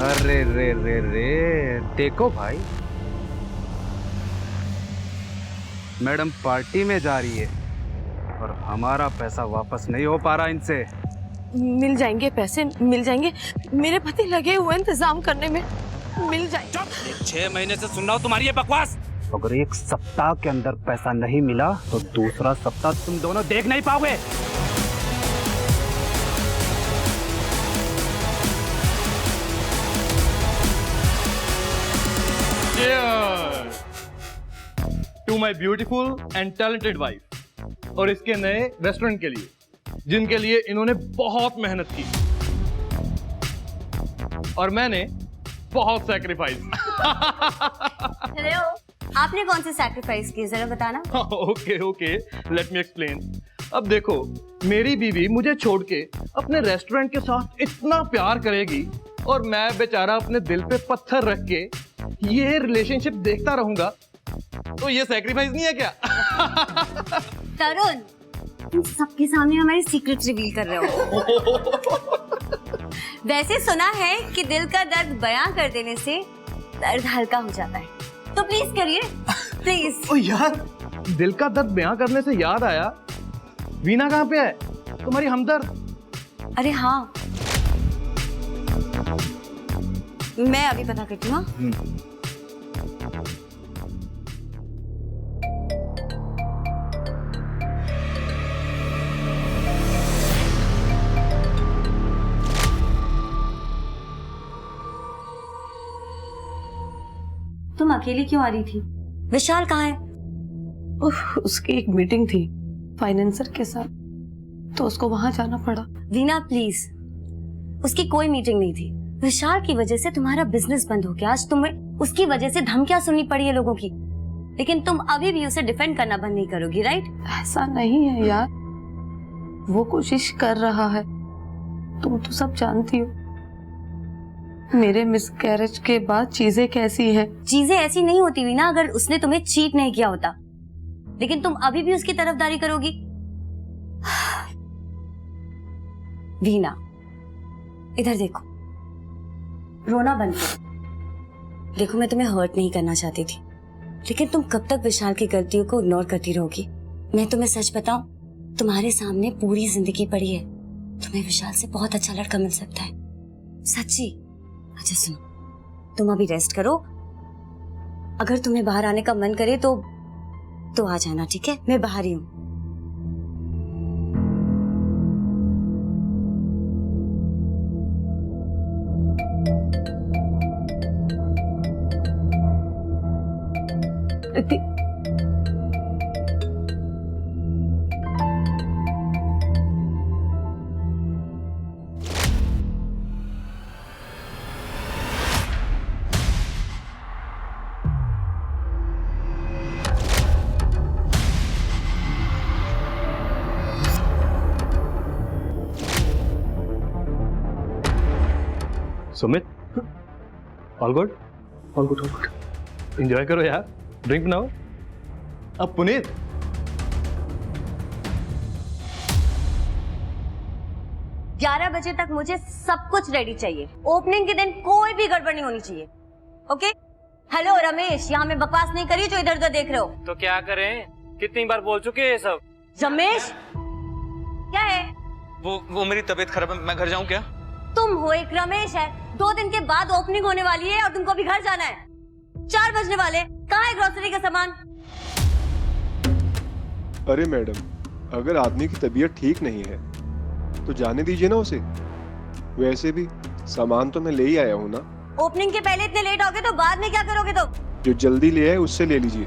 अरे रे रे रे, देखो भाई, मैडम पार्टी में जा रही है और हमारा पैसा वापस नहीं हो पा रहा इनसे। मिल जाएंगे पैसे, मिल जाएंगे। मेरे पति लगे हुए इंतजाम करने में, मिल जाएंगे। 6 महीने से सुन रहा हूँ तुम्हारी ये बकवास। अगर 1 सप्ताह के अंदर पैसा नहीं मिला तो दूसरा सप्ताह तुम दोनों देख नहीं पाओगे। To my beautiful and talented wife और इसके नए रेस्टोरेंट के लिए, जिनके लिए इन्होंने बहुत मेहनत की और मैंने बहुत सैक्रिफाइस। हेलो, आपने कौन सी सैक्रिफाइस की जरा बताना। Okay, let me explain. अब देखो, मेरी बीवी मुझे छोड़ के अपने रेस्टोरेंट के साथ इतना प्यार करेगी और मैं बेचारा अपने दिल पे पत्थर रख के ये रिलेशनशिप देखता रहूंगा, तो ये सैक्रिफाइस नहीं है क्या? तरुण, तुम सबके सामने हमारी सीक्रेट रिवील कर रहे हो। वैसे सुना है कि दिल का दर्द बयां कर देने से दर्द हल्का हो जाता है, तो प्लीज करिए, प्लीज। ओ यार, दिल का दर्द बयां करने से याद आया, वीना कहाँ पे है, तुम्हारी हमदर्द? अरे हाँ, मैं अभी पता करती हूँ। तुम अकेली क्यों आ रही थी? विशाल कहाँ है? उसकी एक मीटिंग थी फाइनेंसर के साथ, तो उसको वहां जाना पड़ा। वीना प्लीज, उसकी कोई मीटिंग नहीं थी। विशाल की वजह से तुम्हारा बिजनेस बंद हो गया। आज तुम्हें उसकी वजह से धमकियां सुननी पड़ी है लोगों की, लेकिन तुम अभी भी उसे डिफेंड करना बंद नहीं करोगी, राइट? ऐसा नहीं है यार, वो कोशिश कर रहा है, तुम तो सब जानती हो मेरे मिसकैरेज के बाद चीजें कैसी हैं। चीजें ऐसी नहीं होती वीना अगर उसने तुम्हें चीट नहीं किया होता, लेकिन तुम अभी भी उसकी तरफदारी करोगी। वीना, इधर देखो, रोना बंद करो। देखो, मैं तुम्हें हर्ट नहीं करना चाहती थी, लेकिन तुम कब तक विशाल की गलतियों को इग्नोर करती रहोगी? मैं तुम्हें सच बताऊं, तुम्हारे सामने पूरी जिंदगी पड़ी है, तुम्हें विशाल से बहुत अच्छा लड़का मिल सकता है, सच्ची। अच्छा सुनो, तुम अभी रेस्ट करो, अगर तुम्हें बाहर आने का मन करे तो आ जाना, ठीक है? मैं बाहर ही हूँ। Sumit, all good? All good, all good. Enjoy करो यार, ड्रिंक बनाओ। अब पुनीत, ग्यारह बजे तक मुझे सब कुछ रेडी चाहिए। ओपनिंग के दिन कोई भी गड़बड़ नहीं होनी चाहिए, ओके? हेलो रमेश, यहाँ मैं बकवास नहीं करी जो इधर उधर देख रहे हो। तो क्या करें, कितनी बार बोल चुके हैं सब। रमेश, क्या है? वो मेरी तबीयत खराब है, मैं घर जाऊं क्या? तुम हो एक रमेश है, 2 दिन के बाद ओपनिंग होने वाली है और तुमको भी घर जाना है। 4 बजने वाले, कहाँ है ग्रोसरी का सामान? अरे मैडम, अगर आदमी की तबीयत ठीक नहीं है तो जाने दीजिए ना उसे। वैसे भी सामान तो मैं ले ही आया हूँ ना। ओपनिंग के पहले इतने लेट हो गए तो बाद में क्या करोगे तुम? जो जल्दी ले आए उससे ले लीजिए।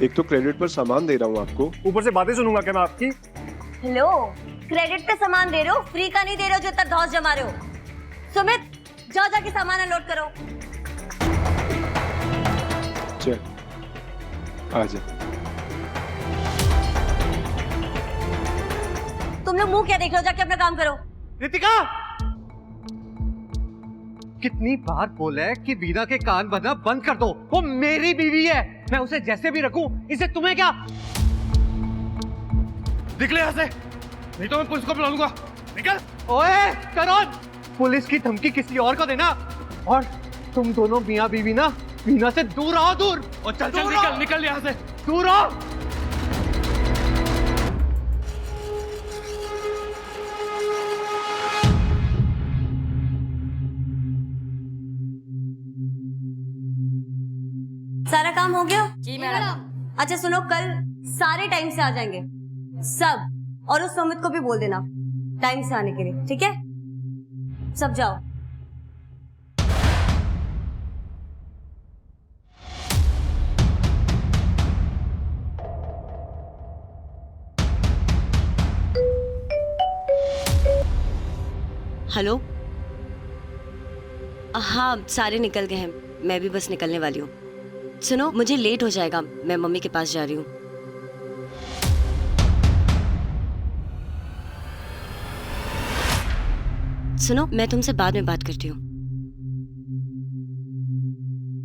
एक तो क्रेडिट पर सामान दे रहा हूँ आपको, ऊपर से बातें सुनूंगा क्या मैं आपकी? हेलो, क्रेडिट पे सामान दे रहे हो, फ्री का नहीं दे रहे हो जो इतना धौंस जमा रहे हो। सुमित, जाओ जाके सामान अनलोड करो। चल आजा। तुम लोग मुंह क्या देख रहे हो, जाके अपना काम करो। रितिका, कितनी बार बोला है कि वीना के कान भरना बंद कर दो। वो मेरी बीवी है, मैं उसे जैसे भी रखूं, इसे तुम्हें क्या? निकले यहाँ से, नहीं तो मैं पुलिस को बुला लूंगा। निकल। ओए करण, पुलिस की धमकी किसी और को देना और तुम दोनों मियाँ बीवी ना वीना से दूर आओ, दूर। और चल दूर निकल आओ। निकल यहाँ से। दूर आओ। सारा काम हो गया? जी मैडम। अच्छा सुनो, कल सारे टाइम से आ जाएंगे सब, और उस सुमित को भी बोल देना टाइम से आने के लिए, ठीक है? सब जाओ। हेलो, हाँ सारे निकल गए हैं, मैं भी बस निकलने वाली हूँ। सुनो, मुझे लेट हो जाएगा, मैं मम्मी के पास जा रही हूँ। सुनो, मैं तुमसे बाद में बात करती हूँ।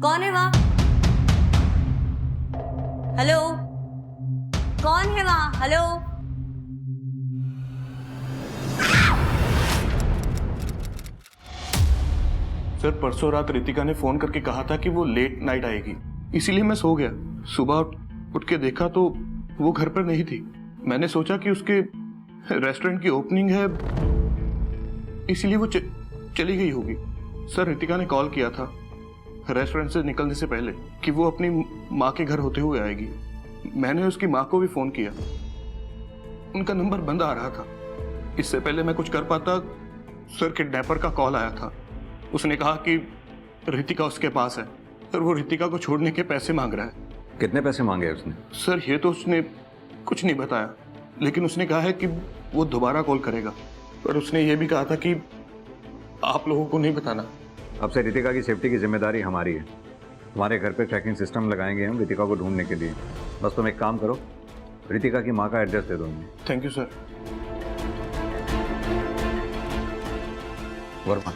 कौन है वहाँ? हेलो, कौन है वहाँ? हेलो। सर परसों रात रितिका ने फोन करके कहा था कि वो लेट नाइट आएगी, इसीलिए मैं सो गया। सुबह उठ के देखा तो वो घर पर नहीं थी। मैंने सोचा कि उसके रेस्टोरेंट की ओपनिंग है, इसीलिए वो चली गई होगी। सर रितिका ने कॉल किया था रेस्टोरेंट से निकलने से पहले कि वो अपनी माँ के घर होते हुए आएगी। मैंने उसकी माँ को भी फोन किया, उनका नंबर बंद आ रहा था। इससे पहले मैं कुछ कर पाता, सर किडनैपर का कॉल आया था। उसने कहा कि रितिका उसके पास है और वो रितिका को छोड़ने के पैसे मांग रहा है। कितने पैसे मांगे उसने? सर ये तो उसने कुछ नहीं बताया, लेकिन उसने कहा है कि वो दोबारा कॉल करेगा, और उसने ये भी कहा था कि आप लोगों को नहीं बताना। अब से रितिका की सेफ्टी की जिम्मेदारी हमारी है। हमारे घर पे ट्रैकिंग सिस्टम लगाएंगे हम रितिका को ढूंढने के लिए। बस तुम एक काम करो, रितिका की माँ का एड्रेस दे दो हमें। Thank you sir. Verma,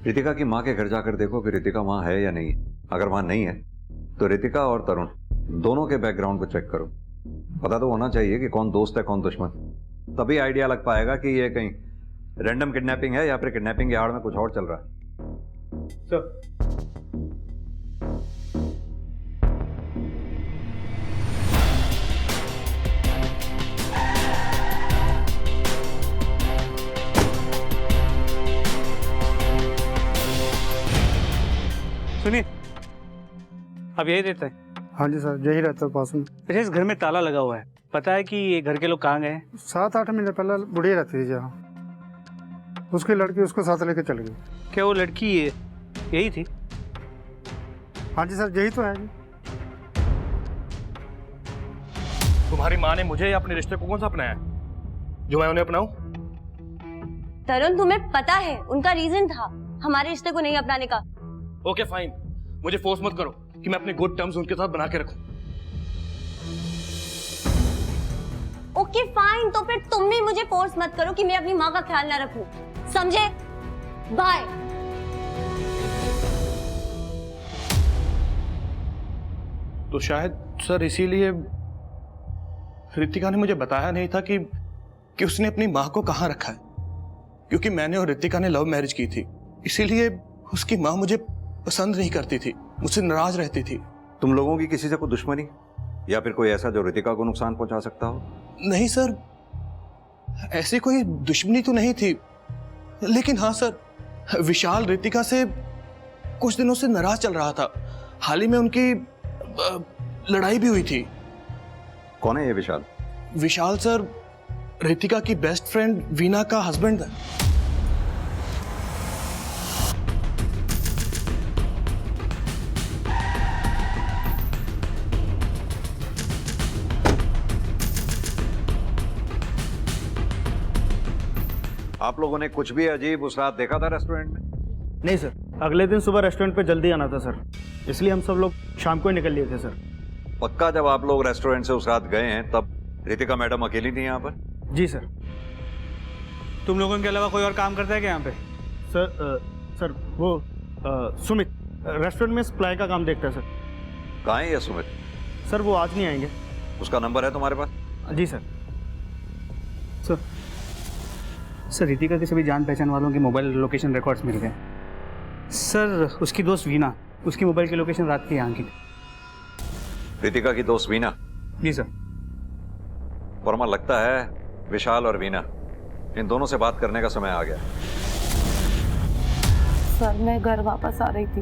Ritika की माँ के घर जाकर देखो कि रितिका वहाँ है या नहीं। अगर वहाँ नहीं है तो रितिका और तरुण दोनों के बैकग्राउंड को चेक करो। पता तो होना चाहिए कि कौन दोस्त है कौन दुश्मन, तभी आइडिया लग पाएगा कि ये कहीं रैंडम किडनैपिंग है या फिर किडनैपिंग के आड़ में कुछ और चल रहा है। सर सुनिए, अब यही रहता है? हाँ जी सर, यही रहता है पास में। अच्छा, इस घर में ताला लगा हुआ है, पता है कि ये घर के लोग कहाँ गए हैं? 7-8 महीने पहले बुढ़िया रहती थी जहाँ, उसकी लड़की उसको साथ लेके चल गई। क्या वो लड़की यही थी? हाँ जी सर, यही तो है जी। तुम्हारी माँ ने मुझे या अपने रिश्ते को कौन सा अपनाया जो मैं उन्हें अपनाऊं? तरुण, तुम्हें पता है उनका रीजन था हमारे रिश्ते को नहीं अपनाने का। ओके फाइन, मुझे फोर्स मत करो कि मैं अपने गुड टर्म्स उनके साथ बना के रखूं। ओके फाइन, तो फिर तुम भी मुझे फोर्स मत करो कि मैं अपनी माँ का ख्याल ना रखूं, समझे? बाय। तो शायद सर इसीलिए रितिका ने मुझे बताया नहीं था कि उसने अपनी माँ को कहाँ रखा है, क्योंकि मैंने और रितिका ने लव मैरिज की थी, इसीलिए उसकी माँ मुझे पसंद नहीं करती थी, मुझसे नाराज रहती थी। तुम लोगों की किसी से कोई दुश्मनी या फिर कोई ऐसा जो रितिका को नुकसान पहुंचा सकता हो? नहीं सर, ऐसी कोई दुश्मनी तो नहीं थी, लेकिन हाँ सर, विशाल रितिका से कुछ दिनों से नाराज चल रहा था। हाल ही में उनकी लड़ाई भी हुई थी। कौन है ये विशाल? विशाल सर रितिका की बेस्ट फ्रेंड वीना का हस्बैंड है। आप लोगों ने कुछ भी अजीब उस रात देखा था रेस्टोरेंट में? नहीं सर, अगले दिन सुबह रेस्टोरेंट पे जल्दी आना था सर, इसलिए हम सब लोग शाम को ही निकल लिए थे सर। पक्का जब आप लोग रेस्टोरेंट से उस रात गए हैं तब रितिका मैडम अकेली थी यहाँ पर? जी सर। तुम लोगों के अलावा कोई और काम करता है क्या यहाँ पे? सर वो सुमित रेस्टोरेंट में सप्लाई का काम देखता है सर। कहाँ है ये सुमित? सर वो आज नहीं आएंगे। उसका नंबर है तुम्हारे पास? जी सर। सर रितिका के सभी जान पहचान वालों के मोबाइल लोकेशन रिकॉर्ड्स मिल गए। सर उसकी दोस्त वीना, उसकी मोबाइल की लोकेशन रात की यहाँ की। रितिका की दोस्त वीना? जी सर। वर्मा, लगता है विशाल और वीना, इन दोनों से बात करने का समय आ गया। सर मैं घर वापस आ रही थी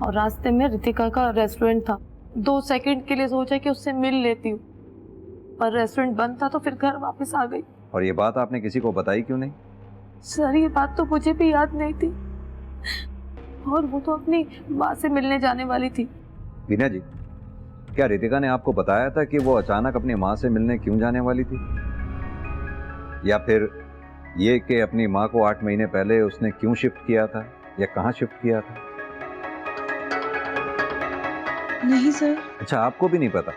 और रास्ते में रितिका का रेस्टोरेंट था। 2 सेकंड के लिए सोचा कि उससे मिल लेती हूँ, पर रेस्टोरेंट बंद था तो फिर घर वापस आ गई। और ये बात आपने किसी को बताई क्यों नहीं? सर ये बात तो मुझे भी याद नहीं थी, और वो तो अपनी माँ से मिलने जाने वाली थी। वीना जी, क्या रितिका ने आपको बताया था कि वो अचानक अपनी माँ से मिलने क्यों जाने वाली थी? या फिर ये कि अपनी माँ को 8 महीने पहले उसने क्यों शिफ्ट किया था या कहाँ शिफ्ट किया था? नहीं सर। अच्छा, आपको भी नहीं पता?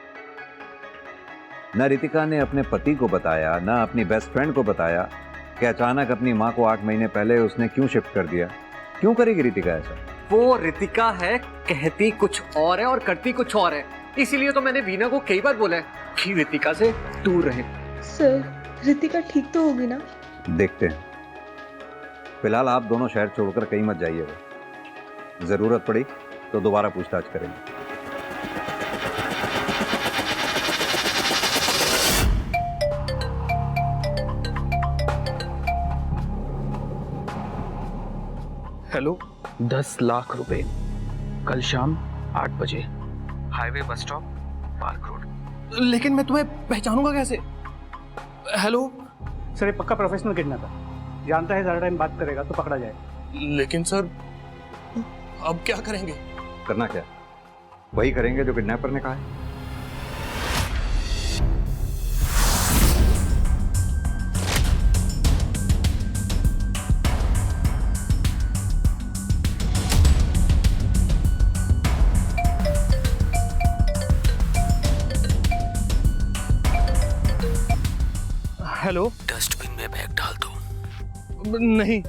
न रितिका ने अपने पति को बताया, न अपनी बेस्ट फ्रेंड को बताया कि अचानक अपनी माँ को 8 महीने पहले उसने क्यों शिफ्ट कर दिया। क्यों करेगी रितिका ऐसा? वो रितिका है, कहती कुछ और है और करती कुछ और है। इसीलिए तो मैंने वीना को कई बार बोला है कि रितिका से दूर रहे। सर रितिका ठीक तो होगी ना? देखते हैं। फिलहाल आप दोनों शहर छोड़कर कहीं मत जाइएगा। जरूरत पड़ी तो दोबारा पूछताछ करेंगे। हेलो, 10 लाख रुपए कल शाम 8 बजे, highway bus stop, park road. लेकिन मैं तुम्हें पहचानूंगा कैसे? हेलो सर ये पक्का प्रोफेशनल किडनैपर, जानता है ज़्यादा टाइम बात करेगा तो पकड़ा जाए। लेकिन सर अब क्या करेंगे? करना क्या? वही करेंगे जो किडनैपर ने कहा है। हेलो, डस्टबिन में बैग डाल दो। नहीं,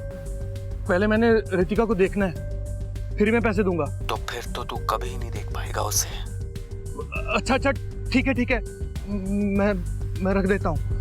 पहले मैंने रितिका को देखना है, फिर मैं पैसे दूंगा। तो फिर तो तू कभी नहीं देख पाएगा उसे। अच्छा अच्छा, ठीक है ठीक है, मैं रख देता हूँ।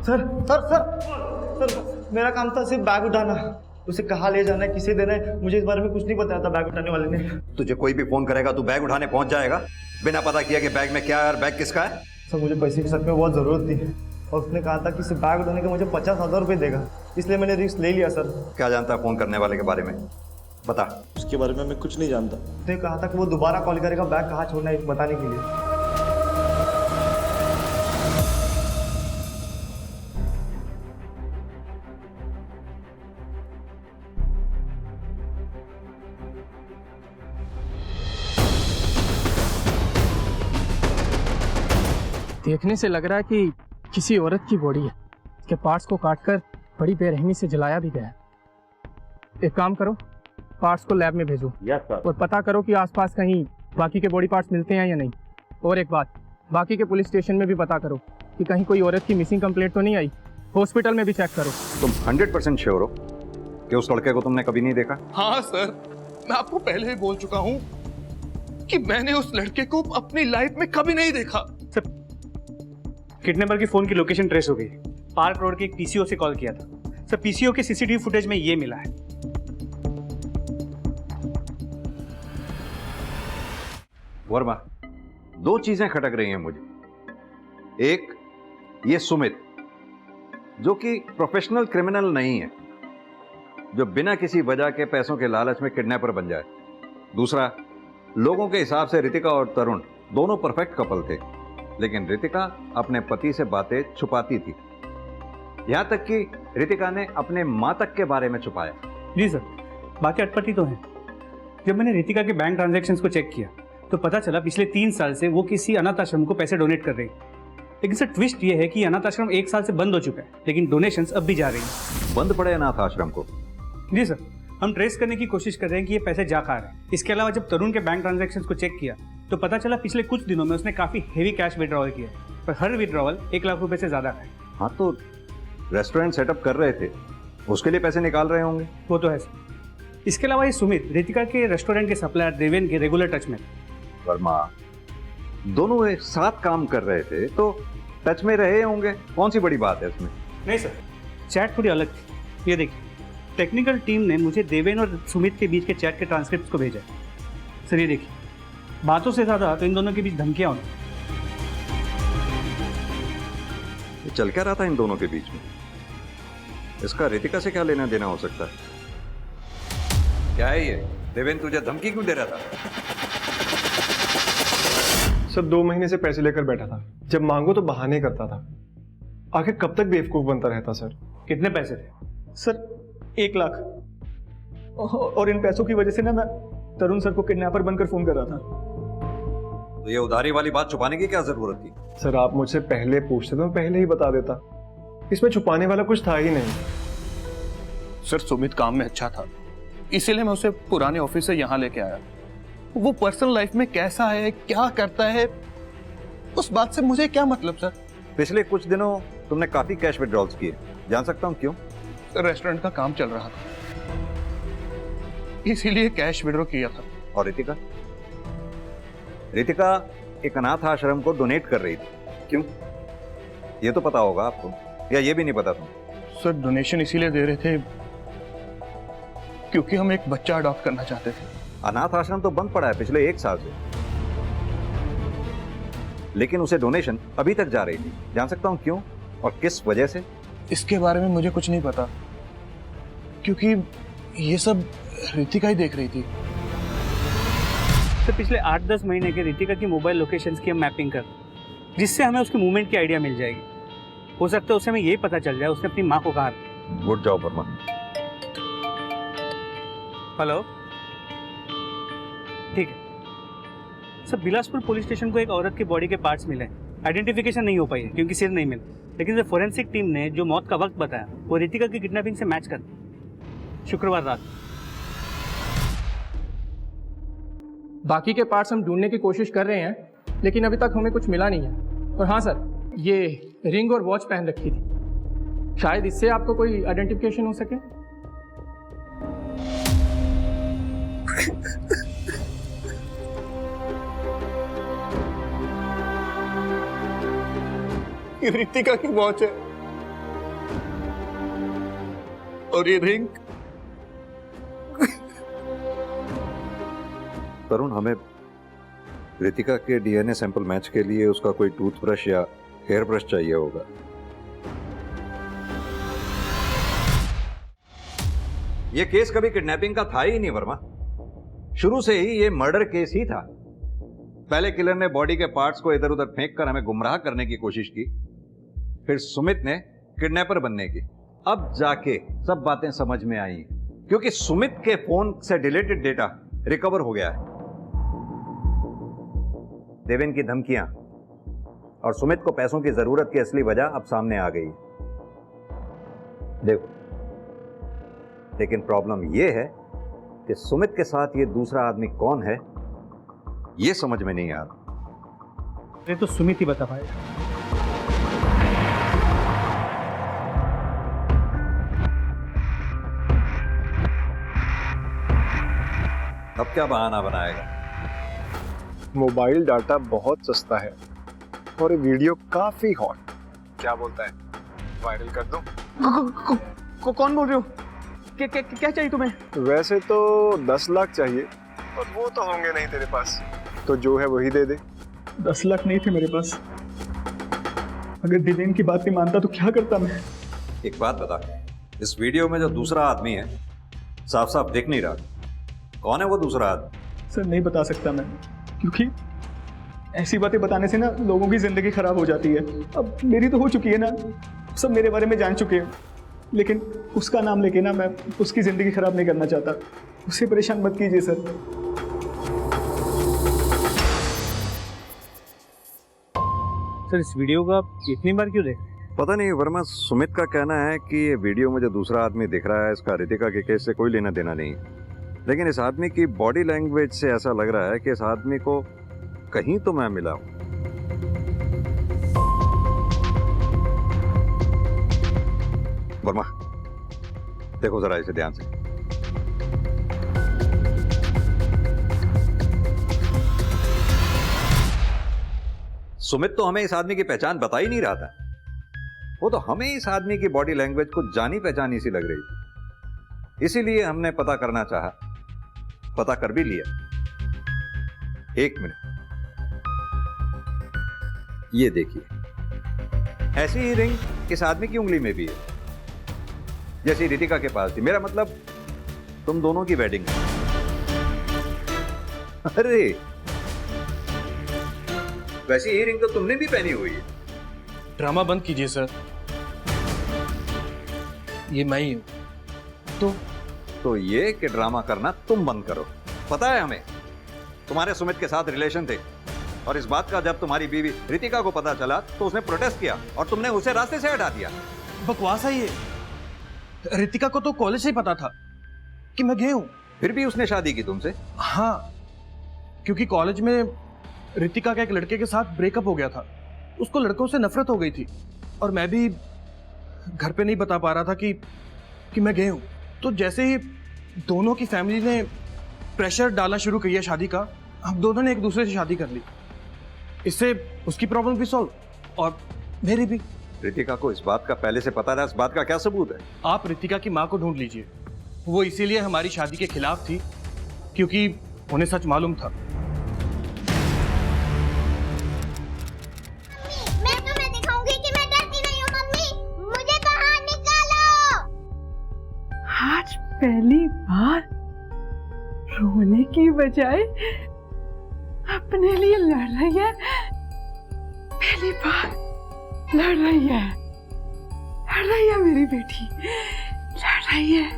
सर सर सर सर मेरा काम था सिर्फ बैग उठाना, उसे कहाँ ले जाना है, किसे देना है, मुझे इस बारे में कुछ नहीं बताया था बैग उठाने वाले ने। तुझे कोई भी फोन करेगा तू बैग उठाने पहुंच जाएगा बिना पता किया कि बैग में क्या है और बैग किसका है? सर मुझे पैसे की सच में बहुत ज़रूरत थी और उसने कहा था कि सिर्फ बैग उठाने का मुझे 50,000 रुपये देगा, इसलिए मैंने रिस्क ले लिया। सर क्या जानता है फोन करने वाले के बारे में? बता। उसके बारे में मैं कुछ नहीं जानता। उसने कहा था कि वो दोबारा कॉल करेगा बैग कहाँ छोड़ना है बताने के लिए। देखने से लग रहा है कि किसी औरत की बॉडी है, इसके पार्ट्स को काटकर बड़ी बेरहमी से जलाया भी गया है। एक काम करो, पार्ट्स को लैब में भेजो। Yes sir. और पता करो कि आसपास कहीं बाकी के बॉडी पार्ट्स मिलते हैं या नहीं। और एक बात, बाकी के पुलिस स्टेशन में भी पता करो कि कहीं कोई औरत की मिसिंग कंप्लेंट तो नहीं आई। हॉस्पिटल में भी चेक करो। तुम 100% श्योर हो कि उस लड़के को तुमने कभी नहीं देखा? हाँ सर, मैं आपको पहले ही बोल चुका हूँ कि मैंने उस लड़के को अपनी लाइफ में कभी नहीं देखा। सर किडनैपर की फोन की लोकेशन ट्रेस हो गई। पार्क रोड के एक पीसीओ से कॉल किया था। सर पीसीओ के सीसीटीवी फुटेज में ये मिला है। वर्मा, दो चीजें खटक रही हैं मुझे। एक, ये सुमित जो कि प्रोफेशनल क्रिमिनल नहीं है, जो बिना किसी वजह के पैसों के लालच में किडनैपर बन जाए। दूसरा, लोगों के हिसाब से रितिका और तरुण दोनों परफेक्ट कपल थे, लेकिन रितिका अपने पति से बातें छुपाती थी, यहां तक कि रितिका ने अपने मां तक के बारे में छुपाया। जी सर, बाकी अटपटी तो है। जब मैंने रितिका के बैंक ट्रांजैक्शंस को चेक किया तो पता चला पिछले 3 साल से वो किसी अनाथ आश्रम को पैसे डोनेट कर रही है। लेकिन सर ट्विस्ट ये है कि अनाथ आश्रम 1 साल से बंद हो चुका है, लेकिन डोनेशंस अब भी जा रही हैं। बंद पड़े अनाथ आश्रम को? जी सर, हम ट्रेस करने की कोशिश कर रहे हैं कि ये पैसे जा कहाँ रहे हैं। इसके अलावा जब तरुण के बैंक ट्रांजैक्शंस को चेक किया तो पता चला पिछले कुछ दिनों में उसने काफी हेवी कैश विड्रॉवल किया, पर हर विड्रॉवल 1 लाख रुपए से ज्यादा है। हाँ, तो रेस्टोरेंट सेटअप कर रहे थे, उसके लिए पैसे निकाल रहे होंगे। वो तो है सर। इसके अलावा ये सुमित रितिका के रेस्टोरेंट के सप्लायर देवेन के रेगुलर टच में। वर्मा, दोनों एक साथ काम कर रहे थे तो टच में रहे होंगे, कौन सी बड़ी बात है इसमें? नहीं सर, चैट थोड़ी अलग थी। ये देखिए, टेक्निकल टीम ने मुझे देवेन और सुमित के बीच के चैट के ट्रांसक्रिप्ट को भेजा है। सर ये देखिए, बातों से ज्यादा तो इन दोनों के बीच धमकियां होंगी। ये चल क्या रहा था इन दोनों के बीच में? इसका रितिका से क्या लेना देना हो सकता है? क्या है ये? देवेन तुझे धमकी क्यों दे रहा था? सर 2 महीने से पैसे लेकर बैठा था, जब मांगो तो बहाने करता था। आखिर कब तक बेवकूफ बनता रहता सर? कितने पैसे थे? सर 1 लाख, और इन पैसों की वजह से ना मैं तरुण सर को किडनैपर बनकर फोन कर रहा था। तो ये उधारी वाली बात छुपाने की क्या जरूरत थी? सर आप मुझसे पहले पूछते तो मैं पहले ही बता देता, इसमें छुपाने वाला कुछ था ही नहीं। सर सुमित काम में अच्छा था, इसीलिए मैं उसे पुराने ऑफिस से यहाँ लेके आया। वो पर्सनल लाइफ में कैसा है, क्या करता है, उस बात से मुझे क्या मतलब सर? पिछले कुछ दिनों तुमने काफी कैश विड्रॉल्स किए, जान सकता हूँ क्यों? रेस्टोरेंट का काम चल रहा था, इसीलिए कैश विड्रॉ किया था। और रितिका? रितिका एक अनाथ आश्रम को डोनेट कर रही थी, क्यों? ये तो पता होगा आपको, या ये भी नहीं पता तुम? सर डोनेशन इसीलिए दे रहे थे क्योंकि हम एक बच्चा अडॉप्ट करना चाहते थे। अनाथ आश्रम तो बंद पड़ा है पिछले 1 साल से, लेकिन उसे डोनेशन अभी तक जा रही थी, जान सकता हूं क्यों और किस वजह से? इसके बारे में मुझे कुछ नहीं पता, क्योंकि ये सब रितिका ही देख रही थी। तो पिछले 8-10 महीने के रितिका की मोबाइल लोकेशंस की हम मैपिंग कर, जिससे हमें उसके मूवमेंट की आइडिया मिल जाएगी। हो सकता है उससे हमें यही पता चल जाए उसने अपनी माँ को कहा। Good job Verma. हेलो, ठीक है सर। बिलासपुर पुलिस स्टेशन को एक औरत की बॉडी के पार्ट्स मिले, आइडेंटिफिकेशन नहीं हो पाई है क्योंकि सिर नहीं मिला, लेकिन जो फोरेंसिक टीम ने जो मौत का वक्त बताया वो रितिका की किडनैपिंग से मैच करती, शुक्रवार रात। बाकी के पार्ट्स हम ढूंढने की कोशिश कर रहे हैं, लेकिन अभी तक हमें कुछ मिला नहीं है। और हाँ सर, ये रिंग और वॉच पहन रखी थी, शायद इससे आपको कोई आइडेंटिफिकेशन हो सके। ये रितिका की वॉच है और ये रिंग। तरुण, हमें रितिका के डीएनए सैंपल मैच के लिए उसका कोई टूथब्रश या हेयर ब्रश चाहिए होगा। यह केस कभी किडनैपिंग का था ही नहीं वर्मा, शुरू से ही ये मर्डर केस ही था। पहले किलर ने बॉडी के पार्ट्स को इधर उधर फेंक कर हमें गुमराह करने की कोशिश की, फिर सुमित ने किडनैपर बनने की। अब जाके सब बातें समझ में आई, क्योंकि सुमित के फोन से डिलीटेड डेटा रिकवर हो गया है। देवेन की धमकियां और सुमित को पैसों की जरूरत की असली वजह अब सामने आ गई। देखो, लेकिन प्रॉब्लम यह है कि सुमित के साथ ये दूसरा आदमी कौन है ये समझ में नहीं आ रहा। ये तो सुमित ही बता पाएगा। अब क्या बहाना बनाएगा? मोबाइल डाटा बहुत सस्ता है और ये वीडियो काफी हॉट। क्या बोलता है, वायरल कर दूं? कौन बोल रहे हो? क्या चाहिए तुम्हें? वैसे तो 10 लाख चाहिए, और वो तो होंगे नहीं तेरे पास, तो जो है वही दे दे। 10 लाख नहीं थे मेरे पास। अगर दिलेन की बात नहीं मानता तो क्या करता मैं? एक बात बता, इस वीडियो में जो दूसरा आदमी है साफ साफ दिख नहीं रहा, कौन है वो दूसरा आदमी? सर नहीं बता सकता मैं, क्योंकि ऐसी बातें बताने से ना लोगों की जिंदगी खराब हो जाती है। अब मेरी तो हो चुकी है ना, सब मेरे बारे में जान चुके हैं, लेकिन उसका नाम लेके ना मैं उसकी जिंदगी खराब नहीं करना चाहता। उसे परेशान मत कीजिए सर। सर इस वीडियो को आप इतनी बार क्यों देख रहे हैं? पता नहीं वर्मा, सुमित का कहना है कि ये वीडियो में जो दूसरा आदमी दिख रहा है इसका रितिका के केस से कोई लेना देना नहीं, लेकिन इस आदमी की बॉडी लैंग्वेज से ऐसा लग रहा है कि इस आदमी को कहीं तो मैं मिला हूं। वर्मा देखो जरा इसे ध्यान से। सुमित तो हमें इस आदमी की पहचान बता ही नहीं रहा था, वो तो हमें इस आदमी की बॉडी लैंग्वेज को जानी पहचानी सी लग रही थी, इसीलिए हमने पता करना चाहा, पता कर भी लिया। एक मिनट, ये देखिए, ऐसी ही रिंग इस आदमी की उंगली में भी है जैसी रितिका के पास थी। मेरा मतलब तुम दोनों की वेडिंग है। अरे वैसी ही रिंग तो तुमने भी पहनी हुई है। ड्रामा बंद कीजिए सर, ये मैं ही हूं। तो ये कि ड्रामा करना तुम बंद करो। पता है हमें तुम्हारे सुमित के साथ रिलेशन थे, और इस बात का जब तुम्हारी बीवी रितिका को पता चला तो उसने प्रोटेस्ट किया और तुमने उसे रास्ते से हटा दिया। बकवास है ये, रितिका को तो कॉलेज से ही पता था कि मैं गया हूं। फिर भी उसने शादी की तुमसे? हाँ, क्योंकि कॉलेज में रितिका का एक लड़के के साथ ब्रेकअप हो गया था, उसको लड़कों से नफरत हो गई थी, और मैं भी घर पे नहीं बता पा रहा था कि मैं गया हूं। तो जैसे ही दोनों की फैमिली ने प्रेशर डालना शुरू किया शादी का, हम दोनों ने एक दूसरे से शादी कर ली। इससे उसकी प्रॉब्लम भी सॉल्व और मेरी भी। रितिका को इस बात का पहले से पता था, इस बात का क्या सबूत है? आप रितिका की माँ को ढूंढ लीजिए, वो इसीलिए हमारी शादी के खिलाफ थी क्योंकि उन्हें सच मालूम था। मैं तुम्हें दिखाऊंगी कि मैं डरती नहीं हूँ। मम्मी मुझे बाहर निकालो। आज पहली बार रोने की बजाय अपने लिए लड़ रही है। पहली बार लड़ रही है मेरी बेटी, लड़ रही है।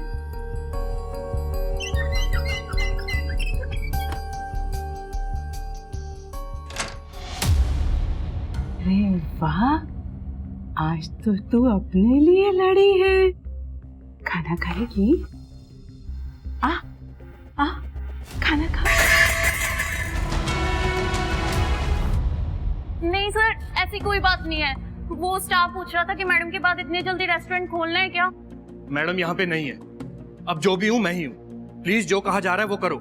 अरे वाह, आज तो तू अपने लिए लड़ी है। खाना खाएगी? आ खाना खा। नहीं सर, ऐसी कोई बात नहीं है। वो स्टाफ पूछ रहा था कि मैडम के बाद इतनी जल्दी रेस्टोरेंट खोलना है क्या? मैडम यहाँ पे नहीं है, अब जो भी हूं मैं ही हूं। प्लीज जो कहा जा रहा है वो करो,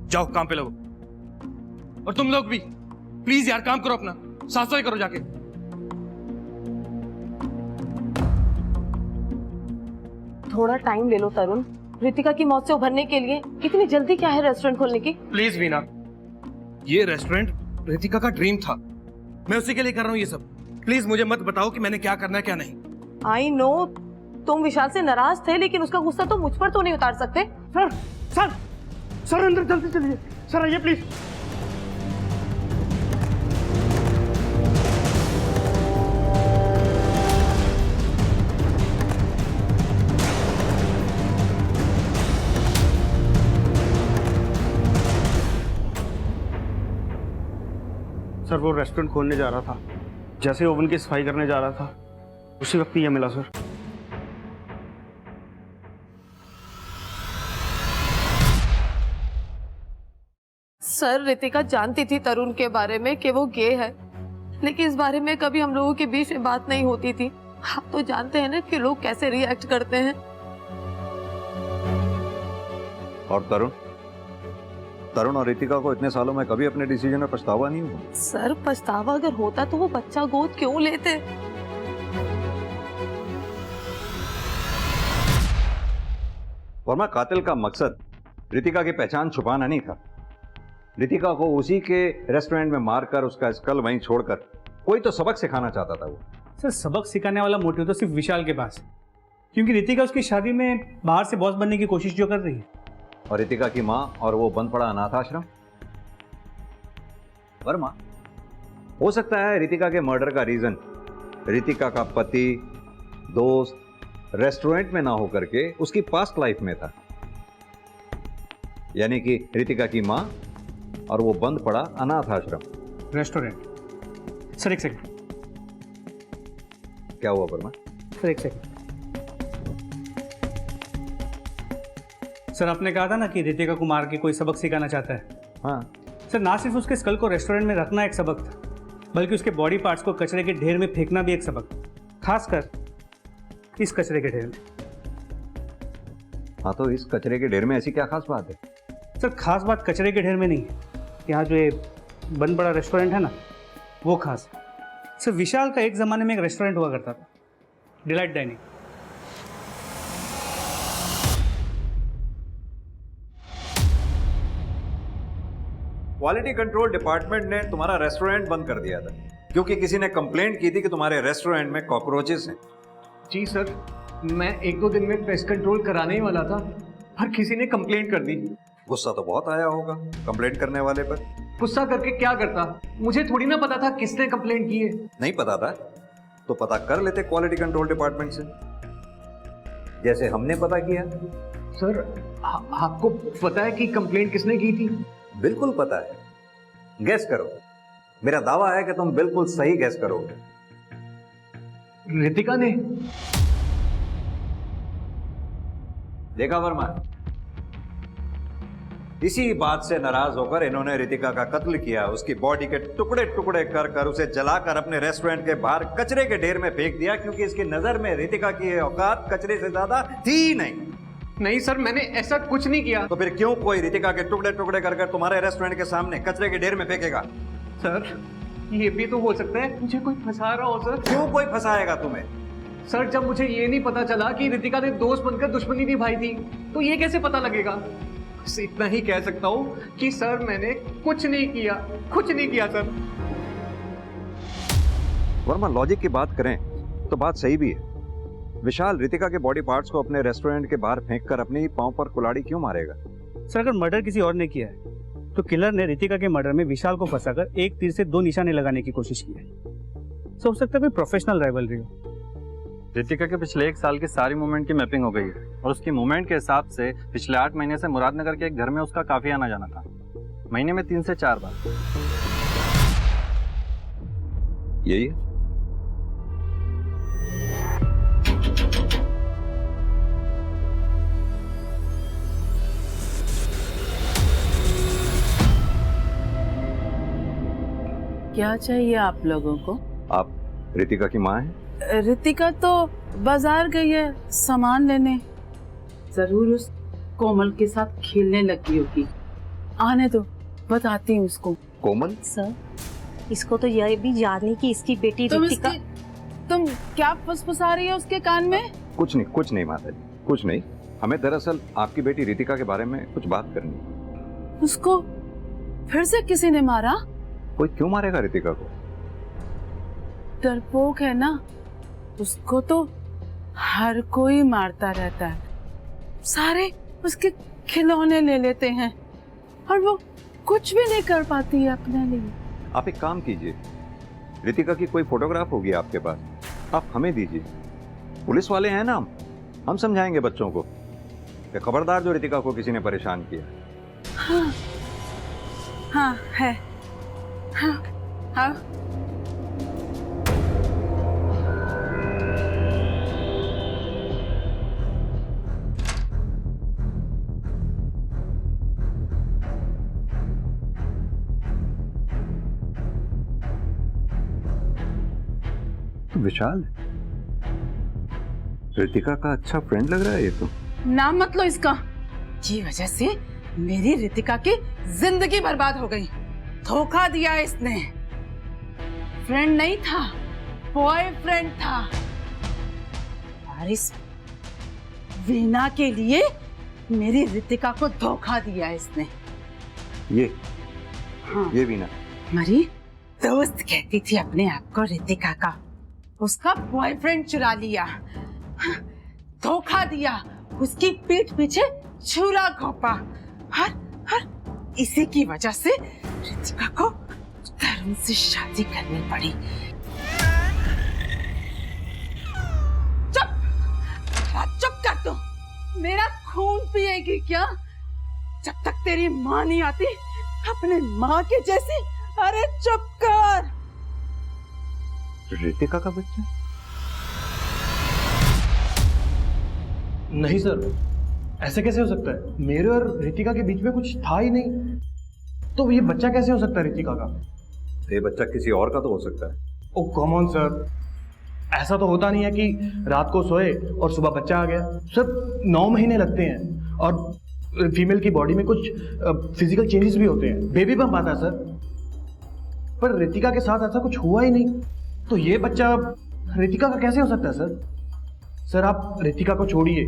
जाओ काम पे लगो। और तुम लोग भी प्लीज यार काम करो, अपना साफ सफाई करो जाके। थोड़ा टाइम ले लो तरुण, रितिका की मौत से उभरने के लिए इतनी जल्दी क्या है रेस्टोरेंट खोलने की? प्लीज वीना, ये रेस्टोरेंट रितिका का ड्रीम था, मैं उसी के लिए कर रहा हूँ ये सब। प्लीज मुझे मत बताओ कि मैंने क्या करना है क्या नहीं। आई नो तुम विशाल से नाराज थे, लेकिन उसका गुस्सा तो मुझ पर तो नहीं उतार सकते। सर अंदर जल्दी चलिए। सर आइए प्लीज। सर वो रेस्टोरेंट खोलने जा रहा था, जैसे ओवन की सफाई करने जा रहा था उसी वक्त ये मिला सर। सर रितिका जानती थी तरुण के बारे में कि वो गे है, लेकिन इस बारे में कभी हम लोगों के बीच में बात नहीं होती थी। आप तो जानते हैं ना कि लोग कैसे रिएक्ट करते हैं। और तरुण और रितिका को इतने सालों में कभी अपने डिसीजन में पछतावा नहीं हुआ? सर पछतावा अगर होता तो वो बच्चा गोद क्यों लेते? वर्मा, कातिल का मकसद रितिका की पहचान छुपाना नहीं था, रितिका को उसी के रेस्टोरेंट में मारकर उसका स्कल वहीं छोड़कर कोई तो सबक सिखाना चाहता था वो। सर सबक सिखाने वाला मोटिव तो सिर्फ विशाल के पास है, क्योंकि रितिका उसकी शादी में बाहर से बॉस बनने की कोशिश जो कर रही है। और रितिका की माँ और वो बंद पड़ा अनाथ आश्रम। वर्मा, हो सकता है रितिका के मर्डर का रीजन रितिका का पति दोस्त रेस्टोरेंट में ना होकर के उसकी पास्ट लाइफ में था, यानी कि रितिका की माँ और वो बंद पड़ा अनाथ आश्रम। रेस्टोरेंट। सर एक सेकंड। क्या हुआ वर्मा? सर एक सेकंड। सर आपने कहा था ना कि रितिका को मार के कोई सबक सिखाना चाहता है। हाँ सर, ना सिर्फ उसके स्कल को रेस्टोरेंट में रखना एक सबक था, बल्कि उसके बॉडी पार्ट्स को कचरे के ढेर में फेंकना भी एक सबक, खासकर इस कचरे के ढेर में। हाँ तो इस कचरे के ढेर में ऐसी क्या खास बात है? सर खास बात कचरे के ढेर में नहीं है, यहाँ जो ये बंद पड़ा रेस्टोरेंट है ना वो खास है। सर विशाल का एक ज़माने में एक रेस्टोरेंट हुआ करता था, delight dining. Quality control department ने तुम्हारा रेस्टोरेंट बंद कर दिया था क्योंकि किसी ने कंप्लेंट की थी कि तुम्हारे रेस्टोरेंट में कॉकरोचेस हैं। जी सर, मैं 1-2 दिन में पेस्ट कंट्रोल कराने ही वाला था, पर किसी ने कंप्लेंट कर दी। गुस्सा तो बहुत आया होगा कंप्लेंट करने वाले पर। गुस्सा करके क्या करता, मुझे थोड़ी ना पता था किसने कंप्लेंट की है। नहीं पता था तो पता कर लेते क्वालिटी कंट्रोल डिपार्टमेंट से, जैसे हमने पता किया। सर आपको पता है कि कंप्लेंट किसने की थी? बिल्कुल पता है, गैस करो। मेरा दावा है कि तुम बिल्कुल सही गैस करोगे। रितिका ने। देखा वर्मा, इसी बात से नाराज होकर इन्होंने रितिका का कत्ल किया, उसकी बॉडी के टुकड़े टुकड़े कर कर उसे जलाकर अपने रेस्टोरेंट के बाहर कचरे के ढेर में फेंक दिया, क्योंकि इसकी नजर में रितिका की औकात कचरे से ज्यादा थी नहीं। नहीं सर, मैंने ऐसा कुछ नहीं किया। तो फिर क्यों कोई रितिका के टुकड़े टुकड़े कर कर तुम्हारे रेस्टोरेंट के सामने कचरे के ढेर में फेंकेगा? सर ये भी तो हो सकता है मुझे कोई फंसा रहा हो। सर क्यों कोई फंसाएगा तुम्हें? सर जब मुझे ये नहीं पता चला कि रितिका ने दोस्त बनकर दुश्मनी निभाई थी, तो ये कैसे पता लगेगा? बस इतना ही कह सकता हूँ कि सर मैंने कुछ नहीं किया, कुछ नहीं किया सर। वर्मा, लॉजिक की बात करें तो बात सही भी है। विशाल रितिका के बॉडी पार्ट्स को अपने रेस्टोरेंट के बाहर फेंककर अपने ही पांव पर कुल्हाड़ी क्यों मारेगा? सर अगर मर्डर किसी और ने किया है तो किलर ने रितिका के मर्डर में विशाल को फंसाकर एक तीर से 2 निशाने लगाने की कोशिश की है। हो सकता है कोई प्रोफेशनल राइवलरी हो। रितिका के पिछले 1 साल की सारी मूवमेंट की मैपिंग हो गई है और उसकी मूवमेंट के हिसाब से पिछले 8 महीने से मुरादनगर के एक घर में उसका काफी आना जाना था, महीने में 3 से 4 बार। यही है? क्या चाहिए आप लोगों को? आप रितिका की माँ हैं? रितिका तो बाजार गई है सामान लेने, जरूर उस कोमल के साथ खेलने लगी होगी। आने दो, बताती हूँ उसको। कोमल? सर इसको तो यह भी याद नहीं कि इसकी बेटी रितिका। तुम क्या फुसफुसा रही है उसके कान में? कुछ नहीं माता जी, कुछ नहीं। हमें दरअसल आपकी बेटी रितिका के बारे में कुछ बात करनी है। उसको फिर से किसी ने मारा? कोई क्यों मारेगा रितिका को? डरपोक है ना, उसको तो हर कोई मारता रहता है। सारे उसके खिलौने ले लेते हैं और वो कुछ भी नहीं कर पाती है अपने लिए। आप एक काम कीजिए, रितिका की कोई फोटोग्राफ होगी आपके पास, आप हमें दीजिए। पुलिस वाले हैं ना हम समझाएंगे बच्चों को कि खबरदार जो रितिका को किसी ने परेशान किया। हाँ, हाँ है, हाँ, हाँ। विशाल, रितिका का अच्छा फ्रेंड लग रहा है ये तो। नाम मत लो इसका, ये वजह से मेरी रितिका की जिंदगी बर्बाद हो गई। धोखा दिया इसने। फ्रेंड नहीं था, बॉयफ्रेंड था। और इस वीना के लिए मेरी रितिका को धोखा दिया इसने। ये हाँ। ये वीना हमारी दोस्त कहती थी अपने आप को रितिका का, उसका बॉयफ्रेंड चुरा लिया, धोखा दिया, उसकी पीठ पीछे छुरा घोंपा, और इसी की वजह से रितिका को तरुण से शादी करनी पड़ी। चुप कर दो, मेरा खून पिएगी क्या? जब तक तेरी माँ नहीं आती अपने माँ के जैसी। अरे चुप कर। रितिका का बच्चा? नहीं सर, ऐसे कैसे हो सकता है? मेरे और रितिका के बीच में कुछ था ही नहीं, तो ये बच्चा कैसे हो सकता है रितिका का? ये बच्चा किसी और का तो हो सकता है। ओ कम ऑन सर, ऐसा तो होता नहीं है कि रात को सोए और सुबह बच्चा आ गया। सर 9 महीने लगते हैं और फीमेल की बॉडी में कुछ फिजिकल चेंजेस भी होते हैं, बेबी बम्प आता है सर। पर रितिका के साथ ऐसा कुछ हुआ ही नहीं, तो ये बच्चा रितिका का कैसे हो सकता है सर? सर आप रितिका को छोड़िए,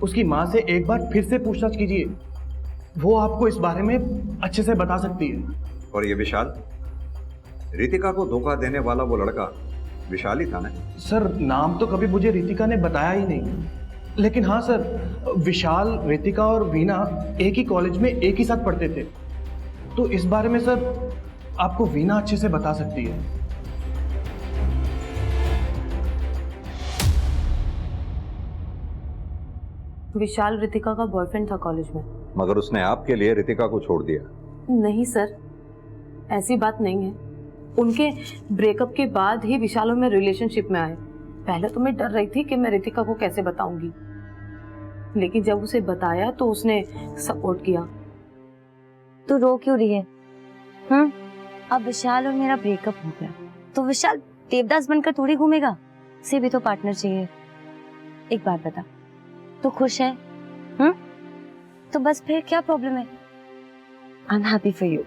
उसकी माँ से एक बार फिर से पूछताछ कीजिए, वो आपको इस बारे में अच्छे से बता सकती है। और ये विशाल, रितिका को धोखा देने वाला वो लड़का विशाल ही था ना? सर नाम तो कभी मुझे रितिका ने बताया ही नहीं, लेकिन हाँ सर, विशाल, रितिका और वीना एक ही कॉलेज में एक ही साथ पढ़ते थे, तो इस बारे में सर आपको वीना अच्छे से बता सकती है। विशाल रितिका का बॉयफ्रेंड था कॉलेज में। मगर उसने आपके लिए रितिका को छोड़ दिया? नहीं सर, ऐसी बात नहीं है। उनके ब्रेकअप के बाद ही विशाल और मैं रिलेशनशिप में आए। पहले तो मैं डर रही थी कि मैं रितिका को कैसे बताऊंगी, लेकिन जब उसे बताया तो उसने सपोर्ट किया। तू रो क्यों रही है? अब विशाल और मेरा ब्रेकअप हो गया तो विशाल देवदास बनकर थोड़ी घूमेगा, उसे भी तो पार्टनर चाहिए। एक बात बता, तू खुश है? तो बस फिर क्या प्रॉब्लम है? I am happy for you.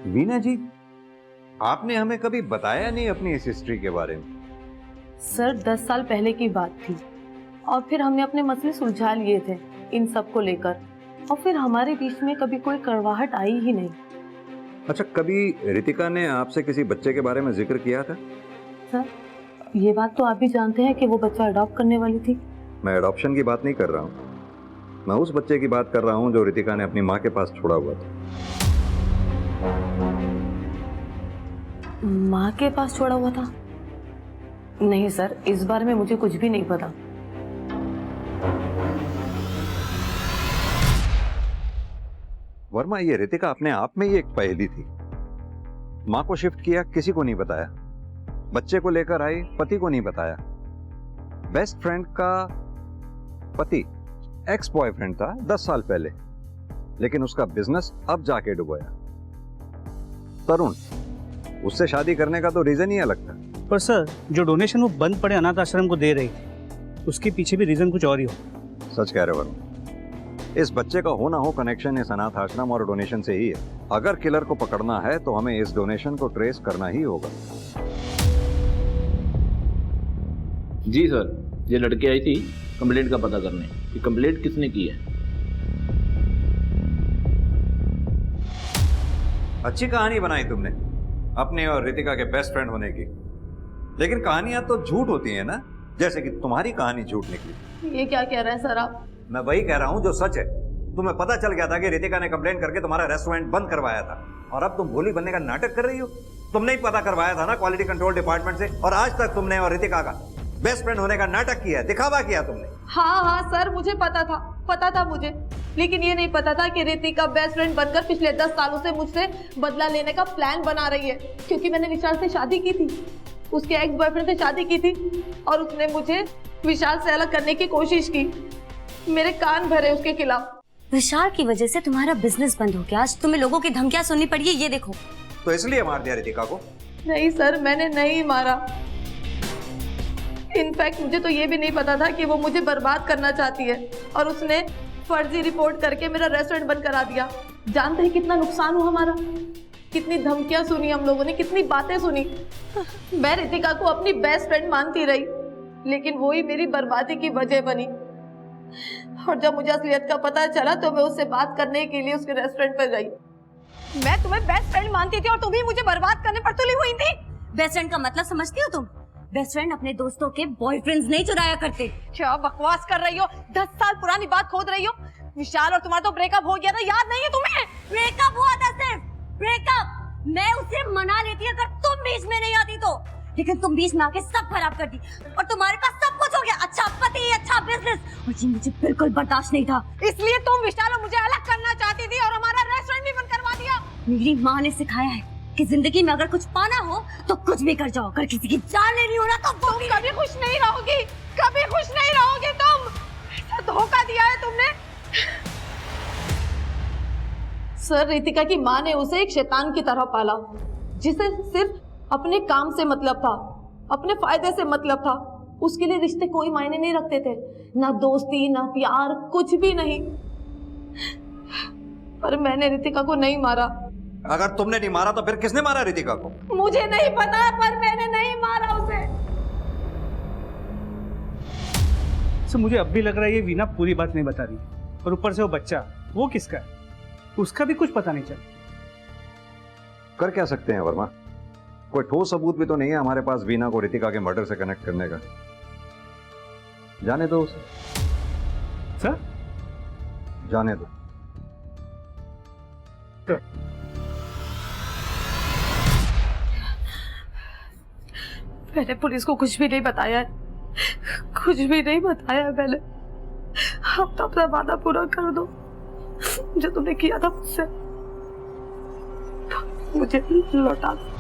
Veena ji, आपने हमें कभी बताया नहीं अपनी इस हिस्ट्री के बारे में। सर 10 साल पहले की बात थी और फिर हमने अपने मसले सुलझा लिए थे इन सब को लेकर, और फिर हमारे बीच में कभी कोई कड़वाहट आई ही नहीं। अच्छा, कभी रितिका ने आपसे किसी बच्चे के बारे में जिक्र किया था? सर ये बात तो आप भी जानते हैं कि वो बच्चा अडॉप्ट करने वाली थी। मैं अडॉप्शन की बात नहीं कर रहा हूँ, मैं उस बच्चे की बात कर रहा हूँ जो रितिका ने अपनी माँ के पास छोड़ा हुआ था। माँ के पास छोड़ा हुआ था? नहीं सर, इस बारे में मुझे कुछ भी नहीं पता। वर्मा, ये रितिका अपने आप में ही एक पहेली थी। माँ को शिफ्ट किया, किसी को नहीं बताया। बच्चे को लेकर आई, पति को नहीं बताया। बेस्ट फ्रेंड का पति एक्स बॉयफ्रेंड था 10 साल पहले, लेकिन उसका बिजनेस अब जाके डुबोया। तरुण, उससे शादी करने का तो रीजन ही अलग था। पर सर, जो डोनेशन वो बंद पड़े अनाथ आश्रम को दे रही थी, उसके पीछे भी रीजन कुछ और ही हो। सच कह रहे वर्मा, इस बच्चे का हो ना हो कनेक्शन इस अनाथ आश्रम और डोनेशन से ही है। अगर किलर को पकड़ना है तो हमें इस डोनेशन को ट्रेस करना ही होगा। जी सर, ये लड़की आई थी कंप्लेंट का पता करने कि कंप्लेंट किसने की है। अच्छी कहानी बनाई तुमने अपने और रितिका के बेस्ट फ्रेंड होने की, लेकिन कहानियां तो झूठ होती हैं ना, जैसे कि तुम्हारी कहानी झूठ निकली। ये क्या कह रहे हैं सर आप? मैं वही कह रहा हूं जो सच है। तुम्हें पता चल गया था कि रितिका ने कंप्लेंट करके तुम्हारा रेस्टोरेंट बंद करवाया था, और अब तुम भोली बनने का नाटक कर रही हो। तुमने ही पता करवाया था ना क्वालिटी कंट्रोल डिपार्टमेंट से, और आज तक तुमने और रितिका का बेस्ट फ्रेंड होने का नाटक किया, दिखावा किया तुमने। हाँ सर, मुझे पता था मुझे, लेकिन ये नहीं पता था कि रितिका बेस्ट फ्रेंड बनकर पिछले 10 सालों से मुझसे बदला लेने का प्लान बना रही है, क्योंकि मैंने विशाल से शादी की थी, उसके एक्स बॉयफ्रेंड से शादी की थी, और उसने मुझे विशाल से अलग करने की कोशिश की। मेरे कान भरे उसके खिलाफ। विशाल की वजह से तुम्हारा बिजनेस बंद हो गया, आज तुम्हें लोगों की धमकियां सुननी पड़ी है, ये देखो। तो इसलिए मार दिया रितिका को? नहीं सर, मैंने नहीं मारा। इनफैक्ट मुझे तो ये भी नहीं पता था कि वो मुझे बर्बाद करना चाहती है, और उसने फर्जी रिपोर्ट करके मेरा रेस्टोरेंट बंद करा दिया। जानते हैं कितना नुकसान हुआ हमारा, कितनी धमकियां सुनी हम लोगों ने, कितनी बातें सुनी। मैं रितिका को अपनी बेस्ट फ्रेंड मानती रही, लेकिन वो ही मेरी बर्बादी की वजह बनी। और जब मुझे असलियत का पता चला तो मैं उससे बात करने के लिए उसके रेस्टोरेंट पर गई। मैं तुम्हें बेस्ट फ्रेंड मानती थी और तुम ही मुझे बर्बाद करने पर तुली हुई थी। बेस्ट फ्रेंड का मतलब समझती हो तुम? बेस्ट फ्रेंड अपने दोस्तों के बॉयफ्रेंड्स नहीं चुराया करते। क्या बकवास कर रही हो? 10 साल पुरानी बात खोद रही हो। विशाल और तुम्हारा तो ब्रेकअप हो गया था, याद नहीं है तुम्हें? ब्रेकअप हुआ था सिर्फ ब्रेकअप। मैं उसे मना लेती अगर तुम बीच में नहीं आती तो, लेकिन तुम बीच में आके सब खराब कर दी और तुम्हारे पास सब कुछ हो गया, अच्छा पति, अच्छा बिजनेस, और ये मुझे बिल्कुल बर्दाश्त नहीं था। इसलिए तुम विशाल और मुझे अलग करना चाहती थी और हमारा रेस्टोरेंट भी बंद करवा दिया। मेरी माँ ने सिखाया है कि जिंदगी में अगर कुछ पाना हो तो कुछ भी कर जाओ, अगर किसी की जान लेनी हो ना तो तुम कभी खुश नहीं रहोगी, कभी खुश नहीं रहोगी तुम। ऐसा धोखा दिया है तुमने। सर, रितिका की माँ ने उसे एक शैतान की तरह पाला, जिसे सिर्फ अपने काम से मतलब था, अपने फायदे से मतलब था। उसके लिए रिश्ते कोई मायने नहीं रखते थे, ना दोस्ती ना प्यार, कुछ भी नहीं। पर मैंने रितिका को नहीं मारा। अगर तुमने नहीं मारा तो फिर किसने मारा रितिका को? मुझे नहीं पता, पर मैंने नहीं मारा उसे। सो मुझे अब भी लग रहा है ये वीना पूरी बात नहीं बता रही, और ऊपर से वो बच्चा, वो किसका है उसका भी कुछ पता नहीं चला। कर क्या सकते हैं वर्मा? कोई ठोस सबूत भी तो नहीं है हमारे पास वीना को रितिका के मर्डर से कनेक्ट करने का। जाने दो उसे। सर? जाने दो। मैंने पुलिस को कुछ भी नहीं बताया है, कुछ भी नहीं बताया है मैंने। अब तो अपना वादा पूरा कर दो, जो तुमने किया था मुझसे मुझे लौटा दो।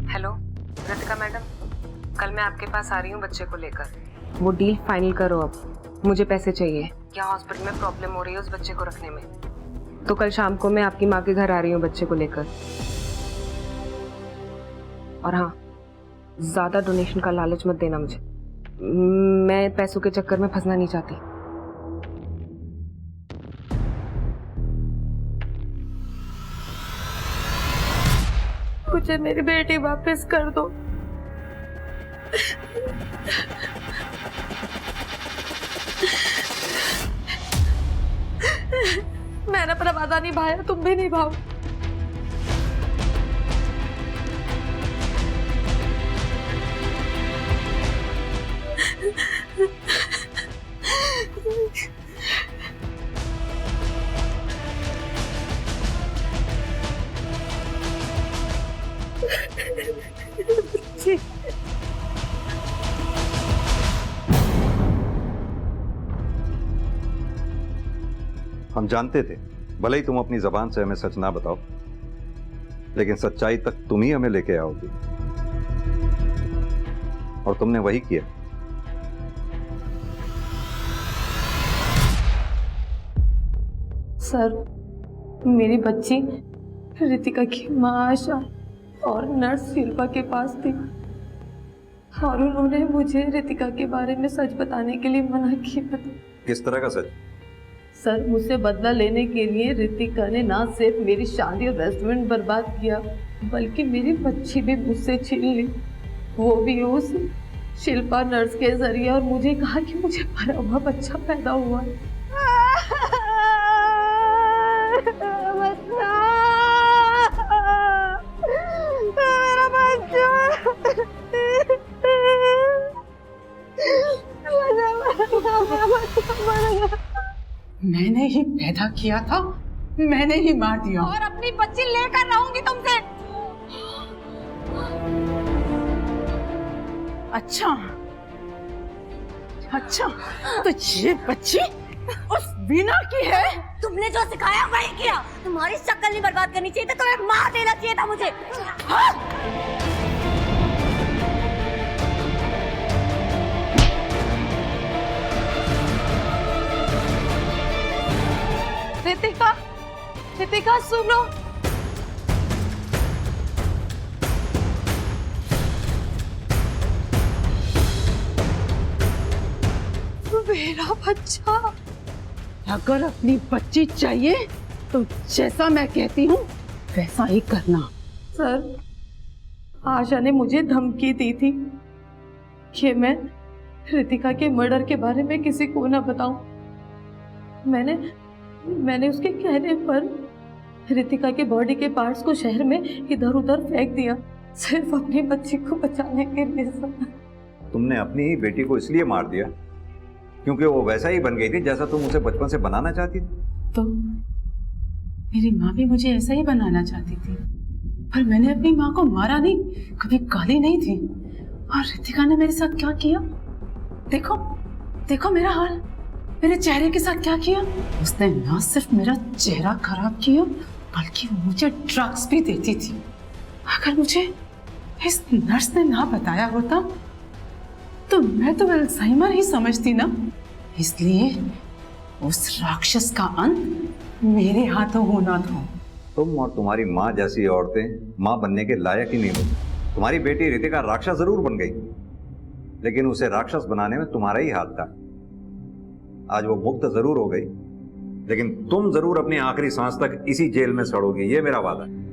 हेलो रितिका मैडम, कल मैं आपके पास आ रही हूँ बच्चे को लेकर। वो डील फाइनल करो, अब मुझे पैसे चाहिए। यहाँ हॉस्पिटल में प्रॉब्लम हो रही है उस बच्चे को रखने में, तो कल शाम को मैं आपकी माँ के घर आ रही हूँ बच्चे को लेकर। और हाँ, ज़्यादा डोनेशन का लालच मत देना मुझे, मैं पैसों के चक्कर में फंसना नहीं चाहती। मुझे मेरी बेटी वापस कर दो। मैंने अपना वादा निभाया, तुम भी निभाओ। हम जानते थे, भले ही तुम अपनी जबान से हमें सच ना बताओ, लेकिन सच्चाई तक तुम ही हमें लेके आओगी, और तुमने वही किया। सर, मेरी बच्ची रितिका की माँ आशा और नर्स शिल्पा के पास थी, और उन्होंने मुझे रितिका के बारे में सच बताने के लिए मना किया। किस तरह का सच? सर, मुझसे बदला लेने के लिए रितिका ने ना सिर्फ मेरी शादी और रेस्टोरेंट बर्बाद किया, बल्कि मेरी बच्ची भी मुझसे छीन ली, वो भी उस शिल्पा नर्स के जरिए, और मुझे कहा कि मुझे मरा हुआ बच्चा पैदा हुआ है। मेरा बच्चा मैंने ही पैदा किया था, मैंने ही मार दिया, और अपनी बच्ची लेकर रहूंगी तुमसे। अच्छा अच्छा, तो ये बच्ची उस वीना की है? तुमने जो सिखाया वही किया। तुम्हारी शक्ल नहीं बर्बाद करनी चाहिए थी, तुम्हें मार देना चाहिए था मुझे। हाँ? रितिका, रितिका सुनो। मेरा बच्चा। अगर अपनी बच्ची चाहिए तो जैसा मैं कहती हूँ वैसा ही करना। सर, आशा ने मुझे धमकी दी थी कि मैं रितिका के मर्डर के बारे में किसी को ना बताऊं। मैंने उसके कहने पर रितिका के बॉडी के पार्ट्स को शहर में इधर उधर फेंक दिया, सिर्फ अपनी बच्ची को बचाने के लिए। तुमने अपनी ही बेटी को इसलिए मार दिया क्योंकि वो वैसा ही बन गई थी जैसा तुम उसे बचपन से बनाना चाहती थी। तो मेरी माँ भी मुझे ऐसा ही बनाना चाहती थी, पर मैंने अपनी माँ को मारा नहीं, कभी गाली नहीं दी। और रितिका ने मेरे साथ क्या किया? देखो देखो मेरा हाल, मेरे चेहरे के साथ क्या किया। उसने ना सिर्फ मेरा चेहरा खराब किया बल्कि मुझे ड्रग्स भी देती थी। अगर मुझे इस नर्स ने ना बताया होता तो मैं तो अल्जाइमर ही समझती ना। इसलिए उस राक्षस का अंत मेरे हाथों होना था। तुम और तुम्हारी माँ जैसी औरतें माँ बनने के लायक ही नहीं होती। तुम्हारी बेटी रितिका राक्षस जरूर बन गई, लेकिन उसे राक्षस बनाने में तुम्हारा ही हाथ था। आज वो मुक्त जरूर हो गई, लेकिन तुम जरूर अपनी आखिरी सांस तक इसी जेल में सड़ोगी, ये मेरा वादा है।